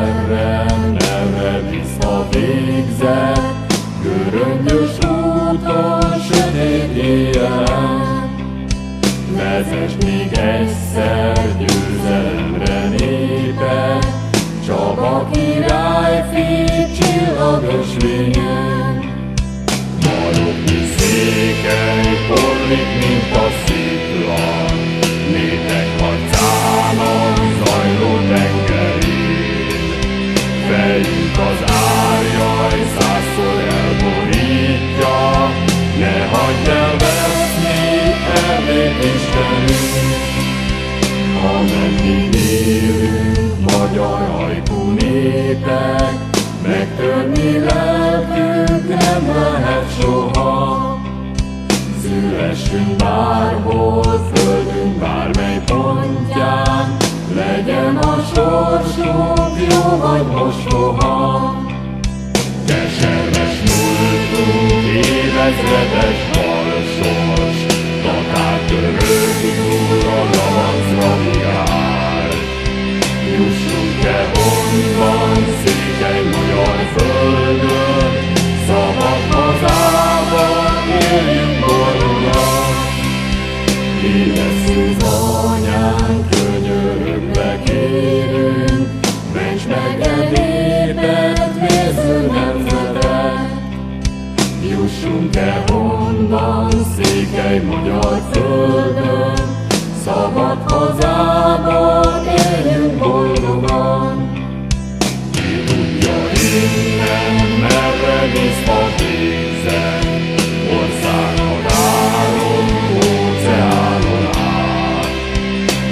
merre, merre visz a végzet, göröngyös úton, sötét éjjel. Vezess még egyszer győzelemre népet, Csaba királyfi csillagos lényen. Maroknyi székely porlik, mint a szikla, népek harcának zajló tengerén. Fejünk az árjaj százszor elborítja, ne hagyd el veszni Erdélyt, Istenünk. Ameddig élünk, magyar ajkú népek, megtörni lelkünk nem lehet soha. Szülessünk bárhol, földünk bármely pontján, legyen a sorsunk jó vagy mostoha. Keserves múltunk, évezredes balsors, tatár török túl a lavacra jár. Jussunk-e honnan, székely magyar földön, szabad hazában éljünk boldogan. Éresszük anyánk, könyörögve kérünk, ments meg e népet, vérző nemzetet. Jussunk-e honnan, székely magyar földön, szabad hazában éljünk boldogan. Ki tudja innen, merre visz a végzet, ország határon, óceánon át.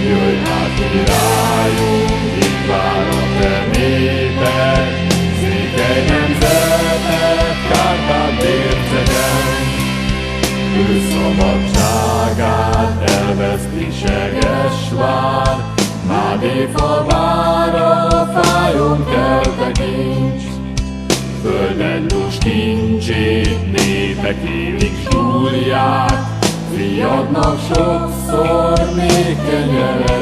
Jöjj hát, királyunk, itt vár a te néped, székely nemzetet, Kárpát bércegen. Ő szabadságát elveszti Segesvár, Mádé falvára fájon kell tekints. Földed lus kincsét, népek élik súlyát, fiadnak sokszor még kenyeret